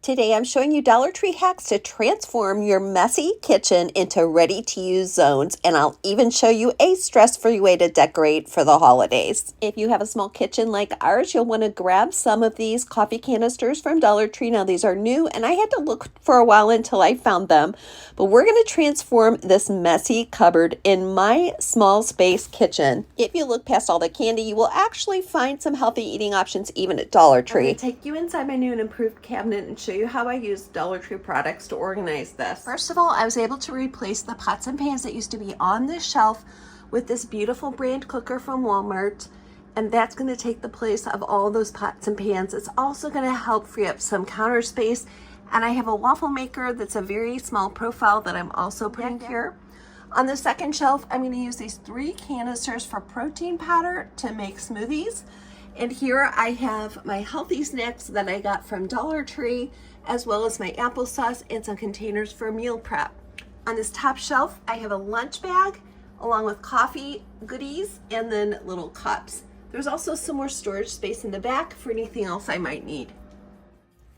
Today I'm showing you Dollar Tree hacks to transform your messy kitchen into ready-to-use zones, and I'll even show you a stress-free way to decorate for the holidays. If you have a small kitchen like ours, you'll want to grab some of these coffee canisters from Dollar Tree. Now these are new and I had to look for a while until I found them, but we're going to transform this messy cupboard in my small space kitchen. If you look past all the candy, you will actually find some healthy eating options even at Dollar Tree. I'm going to take you inside my new and improved cabinet and show you how I use Dollar Tree products to organize this. First of all, I was able to replace the pots and pans that used to be on this shelf with this beautiful brand cooker from Walmart, and that's going to take the place of all those pots and pans. It's also going to help free up some counter space, and I have a waffle maker that's a very small profile that I'm also putting here. On the second shelf, I'm going to use these 3 canisters for protein powder to make smoothies. And here I have my healthy snacks that I got from Dollar Tree, as well as my applesauce and some containers for meal prep. On this top shelf, I have a lunch bag along with coffee goodies and then little cups. There's also some more storage space in the back for anything else I might need.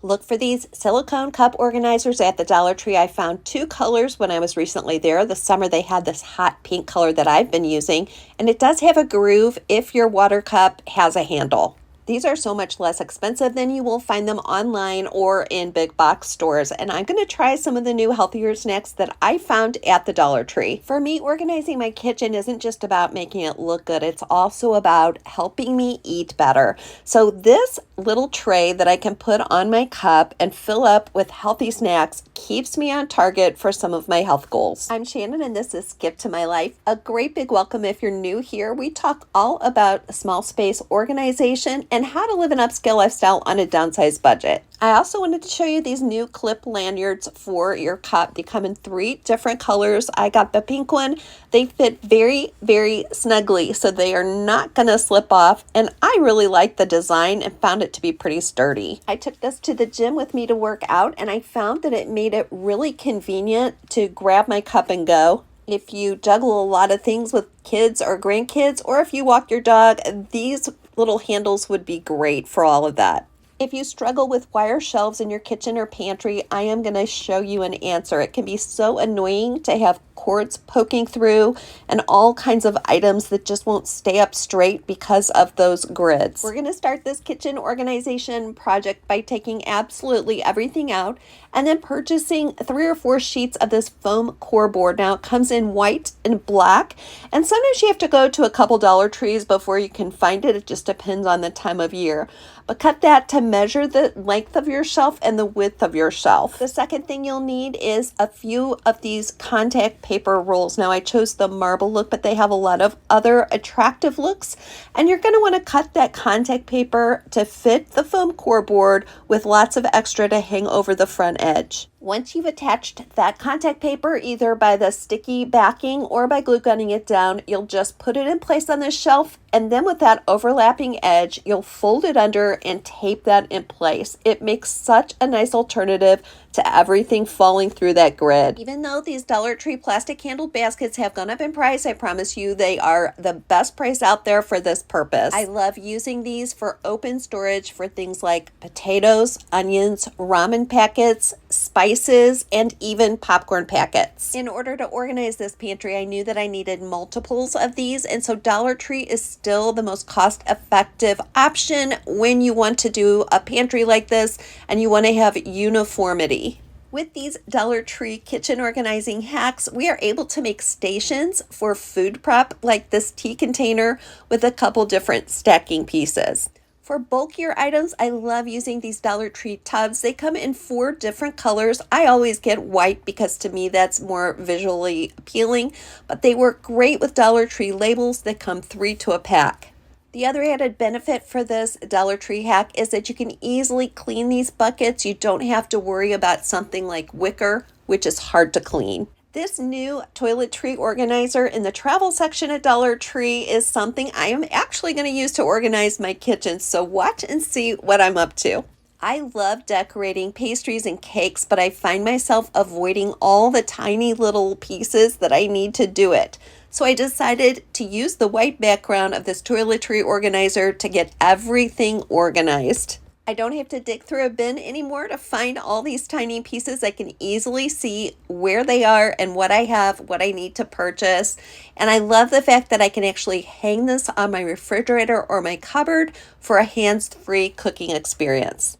Look for these silicone cup organizers at the Dollar Tree. I found 2 colors when I was recently there. This summer they had this hot pink color that I've been using, and it does have a groove if your water cup has a handle. These are so much less expensive than you will find them online or in big box stores, and I'm going to try some of the new healthier snacks that I found at the Dollar Tree. For me, organizing my kitchen isn't just about making it look good, it's also about helping me eat better. So this little tray that I can put on my cup and fill up with healthy snacks keeps me on target for some of my health goals. I'm Shannon and this is Skip to My Life. A great big welcome if you're new here. We talk all about small space organization and how to live an upscale lifestyle on a downsized budget. I also wanted to show you these new clip lanyards for your cup. They come in 3 different colors. I got the pink one. They fit very, very snugly, so they are not going to slip off. And I really like the design and found it to be pretty sturdy. I took this to the gym with me to work out, and I found that it made it really convenient to grab my cup and go. If you juggle a lot of things with kids or grandkids, or if you walk your dog, these little handles would be great for all of that. If you struggle with wire shelves in your kitchen or pantry, I am going to show you an answer. It can be so annoying to have cords poking through and all kinds of items that just won't stay up straight because of those grids. We're going to start this kitchen organization project by taking absolutely everything out and then purchasing 3 or 4 sheets of this foam core board. Now it comes in white and black, and sometimes you have to go to a couple Dollar Trees before you can find it. It just depends on the time of year. But cut that to measure the length of your shelf and the width of your shelf. The second thing you'll need is a few of these contact paper rolls. Now I chose the marble look, but they have a lot of other attractive looks, and you're going to want to cut that contact paper to fit the foam core board with lots of extra to hang over the front edge. Once you've attached that contact paper, either by the sticky backing or by glue gunning it down, you'll just put it in place on the shelf, and then with that overlapping edge, you'll fold it under and tape that in place. It makes such a nice alternative to everything falling through that grid. Even though these Dollar Tree plastic handled baskets have gone up in price, I promise you they are the best price out there for this purpose. I love using these for open storage for things like potatoes, onions, ramen packets, spices, and even popcorn packets. In order to organize this pantry, I knew that I needed multiples of these, and so Dollar Tree is still the most cost-effective option when you want to do a pantry like this and you want to have uniformity. With these Dollar Tree kitchen organizing hacks, we are able to make stations for food prep, like this tea container with a couple different stacking pieces. For bulkier items, I love using these Dollar Tree tubs. They come in 4 different colors. I always get white because to me that's more visually appealing, but they work great with Dollar Tree labels that come 3 to a pack. The other added benefit for this Dollar Tree hack is that you can easily clean these buckets. You don't have to worry about something like wicker, which is hard to clean. This new toiletry organizer in the travel section at Dollar Tree is something I am actually going to use to organize my kitchen, so watch and see what I'm up to. I love decorating pastries and cakes, but I find myself avoiding all the tiny little pieces that I need to do it. So I decided to use the white background of this toiletry organizer to get everything organized. I don't have to dig through a bin anymore to find all these tiny pieces. I can easily see where they are and what I have, what I need to purchase. And I love the fact that I can actually hang this on my refrigerator or my cupboard for a hands-free cooking experience.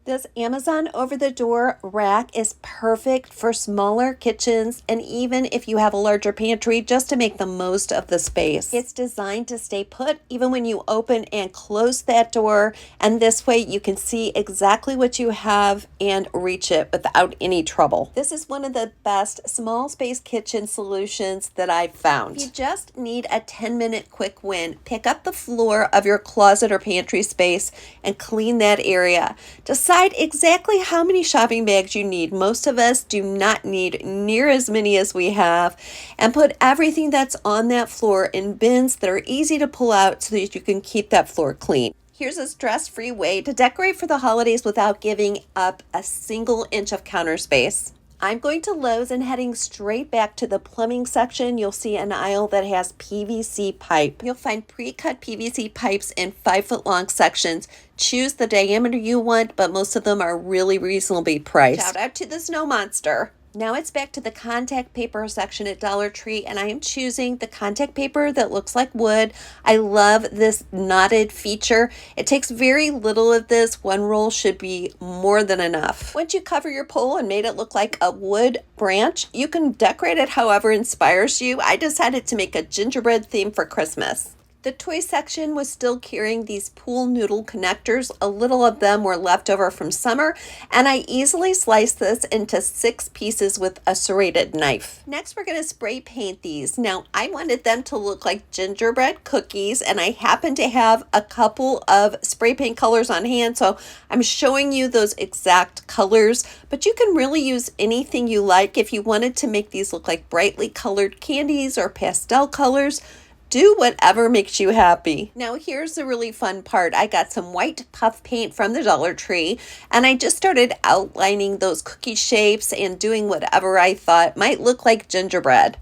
This Amazon over-the-door rack is perfect for smaller kitchens and even if you have a larger pantry, just to make the most of the space. It's designed to stay put even when you open and close that door, and this way you can see exactly what you have and reach it without any trouble. This is one of the best small space kitchen solutions that I've found. You just need a 10-minute quick win. Pick up the floor of your closet or pantry space and clean that area. Decide exactly how many shopping bags you need. Most of us do not need near as many as we have, and put everything that's on that floor in bins that are easy to pull out so that you can keep that floor clean. Here's a stress-free way to decorate for the holidays without giving up a single inch of counter space. I'm going to Lowe's and heading straight back to the plumbing section. You'll see an aisle that has PVC pipe. You'll find pre-cut PVC pipes in 5-foot long sections. Choose the diameter you want, but most of them are really reasonably priced. Shout out to the Snow Monster. Now it's back to the contact paper section at Dollar Tree, and I am choosing the contact paper that looks like wood. I love this knotted feature. It takes very little of this. One roll should be more than enough. Once you cover your pole and made it look like a wood branch, you can decorate it however inspires you. I decided to make a gingerbread theme for Christmas. The toy section was still carrying these pool noodle connectors. A little of them were left over from summer, and I easily sliced this into 6 pieces with a serrated knife. Next, we're going to spray paint these. Now, I wanted them to look like gingerbread cookies, and I happen to have a couple of spray paint colors on hand, so I'm showing you those exact colors, but you can really use anything you like. If you wanted to make these look like brightly colored candies or pastel colors, do whatever makes you happy. Now here's the really fun part. I got some white puff paint from the Dollar Tree, and I just started outlining those cookie shapes and doing whatever I thought might look like gingerbread.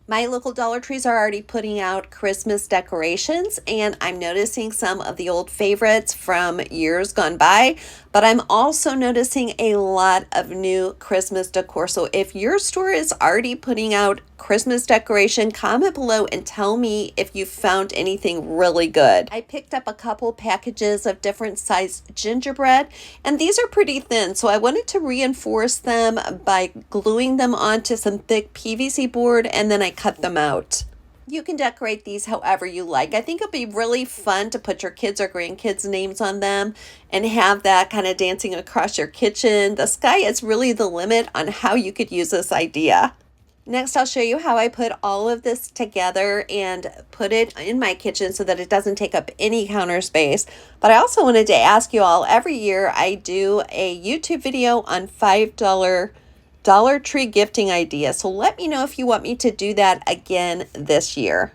My local Dollar Trees are already putting out Christmas decorations, and I'm noticing some of the old favorites from years gone by, but I'm also noticing a lot of new Christmas decor. So if your store is already putting out Christmas decoration, comment below and tell me if you found anything really good. I picked up a couple packages of different sized gingerbread, and these are pretty thin, so I wanted to reinforce them by gluing them onto some thick PVC board, and then I cut them out. You can decorate these however you like. I think it'll be really fun to put your kids or grandkids' names on them and have that kind of dancing across your kitchen. The sky is really the limit on how you could use this idea. Next, I'll show you how I put all of this together and put it in my kitchen so that it doesn't take up any counter space. But I also wanted to ask you all, every year I do a YouTube video on $5 Dollar Tree gifting ideas. So let me know if you want me to do that again this year.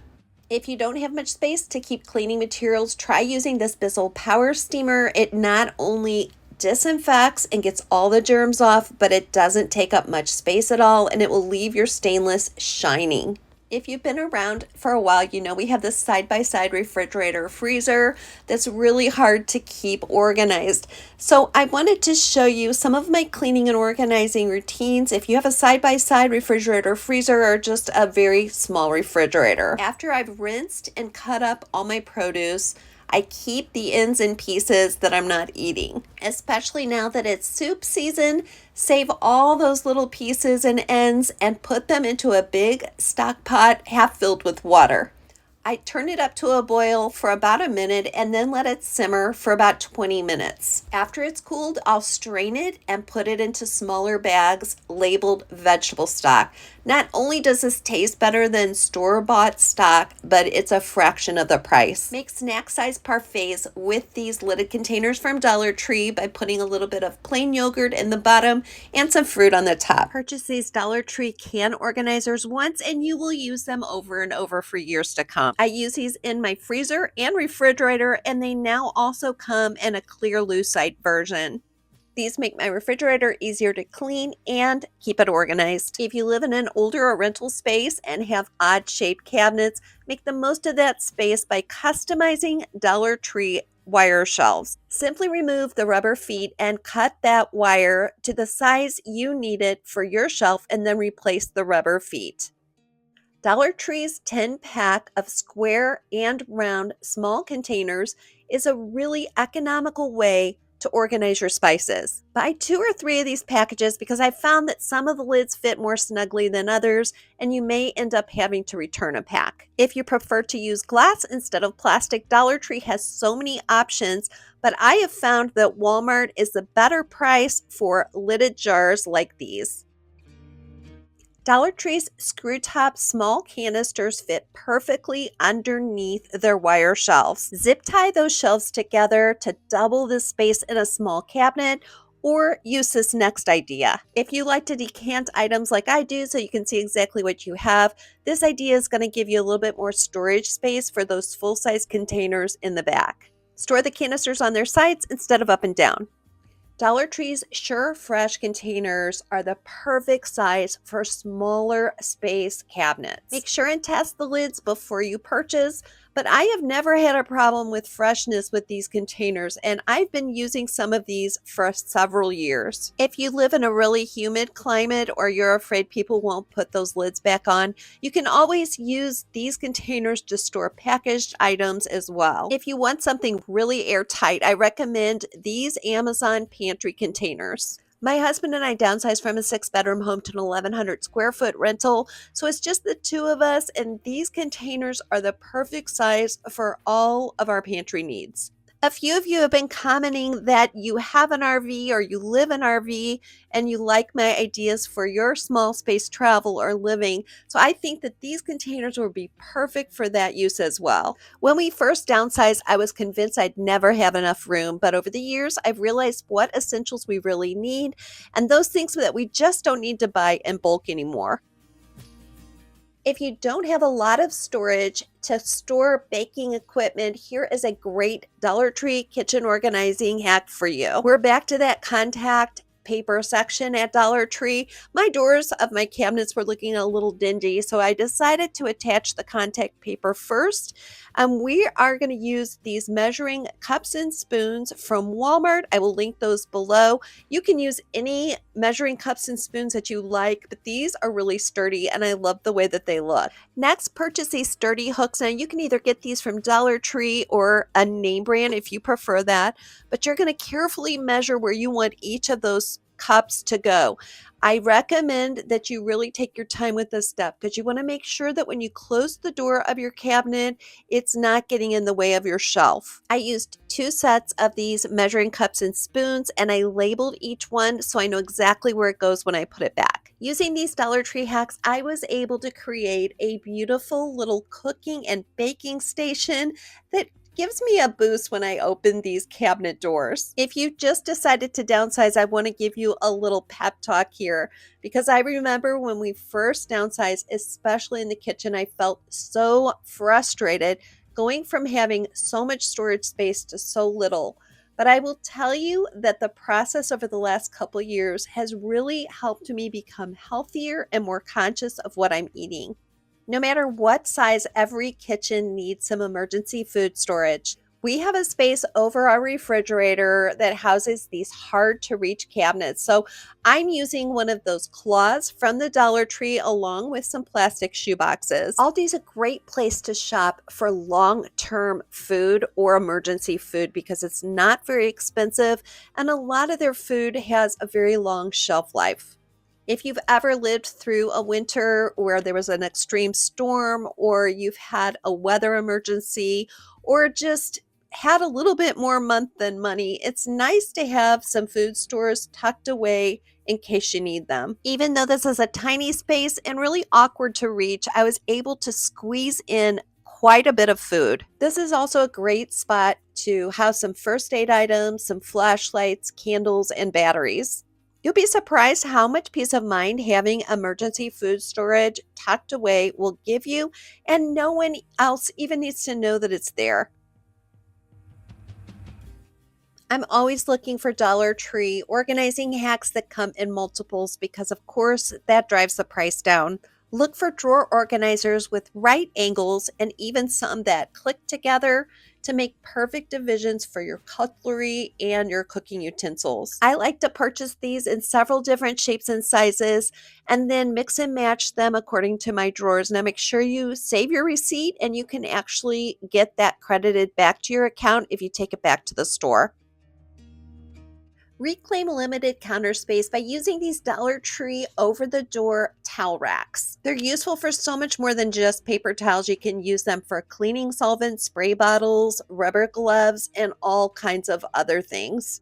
If you don't have much space to keep cleaning materials, try using this Bissell Power Steamer. It not only disinfects and gets all the germs off, but it doesn't take up much space at all, and it will leave your stainless shining. If you've been around for a while, you know we have this side-by-side refrigerator freezer that's really hard to keep organized. So I wanted to show you some of my cleaning and organizing routines if you have a side-by-side refrigerator freezer or just a very small refrigerator. After I've rinsed and cut up all my produce, I keep the ends and pieces that I'm not eating. Especially now that it's soup season, save all those little pieces and ends and put them into a big stock pot half filled with water. I turn it up to a boil for about a minute and then let it simmer for about 20 minutes. After it's cooled, I'll strain it and put it into smaller bags labeled vegetable stock. Not only does this taste better than store-bought stock, but it's a fraction of the price. Make snack-sized parfaits with these lidded containers from Dollar Tree by putting a little bit of plain yogurt in the bottom and some fruit on the top. Purchase these Dollar Tree can organizers once and you will use them over and over for years to come. I use these in my freezer and refrigerator, and they now also come in a clear lucite version. These make my refrigerator easier to clean and keep it organized. If you live in an older or rental space and have odd-shaped cabinets, make the most of that space by customizing Dollar Tree wire shelves. Simply remove the rubber feet and cut that wire to the size you need it for your shelf and then replace the rubber feet. Dollar Tree's 10-pack of square and round small containers is a really economical way to organize your spices. Buy 2 or 3 of these packages because I found that some of the lids fit more snugly than others, and you may end up having to return a pack. If you prefer to use glass instead of plastic, Dollar Tree has so many options, but I have found that Walmart is the better price for lidded jars like these. Dollar Tree's screw top small canisters fit perfectly underneath their wire shelves. Zip tie those shelves together to double the space in a small cabinet, or use this next idea. If you like to decant items like I do so you can see exactly what you have, this idea is going to give you a little bit more storage space for those full-size containers in the back. Store the canisters on their sides instead of up and down. Dollar Tree's Sure Fresh containers are the perfect size for smaller space cabinets. Make sure and test the lids before you purchase, but I have never had a problem with freshness with these containers, and I've been using some of these for several years. If you live in a really humid climate or you're afraid people won't put those lids back on, you can always use these containers to store packaged items as well. If you want something really airtight, I recommend these Amazon Pantry containers. My husband and I downsized from a 6-bedroom home to an 1,100 square foot rental, so it's just the two of us, and these containers are the perfect size for all of our pantry needs. A few of you have been commenting that you have an RV or you live in RV and you like my ideas for your small space travel or living. So I think that these containers will be perfect for that use as well. When we first downsized, I was convinced I'd never have enough room, but over the years, I've realized what essentials we really need and those things that we just don't need to buy in bulk anymore. If you don't have a lot of storage to store baking equipment, here is a great Dollar Tree kitchen organizing hack for you. We're back to that contact paper section at Dollar Tree. My doors of my cabinets were looking a little dingy, so I decided to attach the contact paper first. We are going to use these measuring cups and spoons from Walmart. I will link those below. You can use any measuring cups and spoons that you like, but these are really sturdy and I love the way that they look. Next, purchase these sturdy hooks. Now, you can either get these from Dollar Tree or a name brand if you prefer that, but you're going to carefully measure where you want each of those cups to go. I recommend that you really take your time with this step because you want to make sure that when you close the door of your cabinet, it's not getting in the way of your shelf. I used 2 sets of these measuring cups and spoons, and I labeled each one so I know exactly where it goes when I put it back. Using these Dollar Tree hacks, I was able to create a beautiful little cooking and baking station that gives me a boost when I open these cabinet doors. If you just decided to downsize, I want to give you a little pep talk here because I remember when we first downsized, especially in the kitchen, I felt so frustrated going from having so much storage space to so little. But I will tell you that the process over the last couple years has really helped me become healthier and more conscious of what I'm eating. No matter what size, every kitchen needs some emergency food storage. We have a space over our refrigerator that houses these hard to reach cabinets. So I'm using one of those claws from the Dollar Tree along with some plastic shoe boxes. Aldi's a great place to shop for long-term food or emergency food because it's not very expensive and a lot of their food has a very long shelf life. If you've ever lived through a winter where there was an extreme storm, or you've had a weather emergency, or just had a little bit more month than money, it's nice to have some food stores tucked away in case you need them. Even though this is a tiny space and really awkward to reach, I was able to squeeze in quite a bit of food. This is also a great spot to house some first aid items, some flashlights, candles, and batteries. You'll be surprised how much peace of mind having emergency food storage tucked away will give you, and no one else even needs to know that it's there. I'm always looking for Dollar Tree organizing hacks that come in multiples because, of course, that drives the price down. Look for drawer organizers with right angles and even some that click together to make perfect divisions for your cutlery and your cooking utensils. I like to purchase these in several different shapes and sizes and then mix and match them according to my drawers. Now, make sure you save your receipt and you can actually get that credited back to your account if you take it back to the store. Reclaim limited counter space by using these Dollar Tree over the door towel racks. They're useful for so much more than just paper towels. You can use them for cleaning solvents, spray bottles, rubber gloves, and all kinds of other things.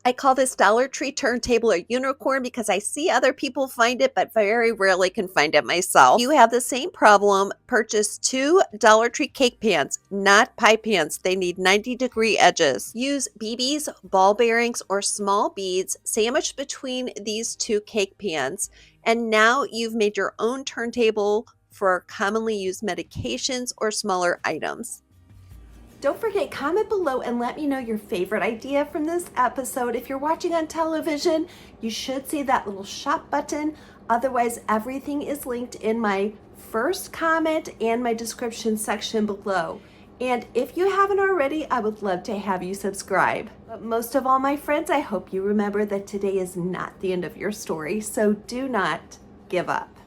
I call this Dollar Tree turntable a unicorn because I see other people find it, but very rarely can find it myself. If you have the same problem, purchase two Dollar Tree cake pans, not pie pans. They need 90-degree edges. Use BBs, ball bearings, or small beads sandwiched between these two cake pans. And now you've made your own turntable for commonly used medications or smaller items. Don't forget, comment below and let me know your favorite idea from this episode. If you're watching on television, you should see that little shop button. Otherwise, everything is linked in my first comment and my description section below. And if you haven't already, I would love to have you subscribe. But most of all, my friends, I hope you remember that today is not the end of your story, so do not give up.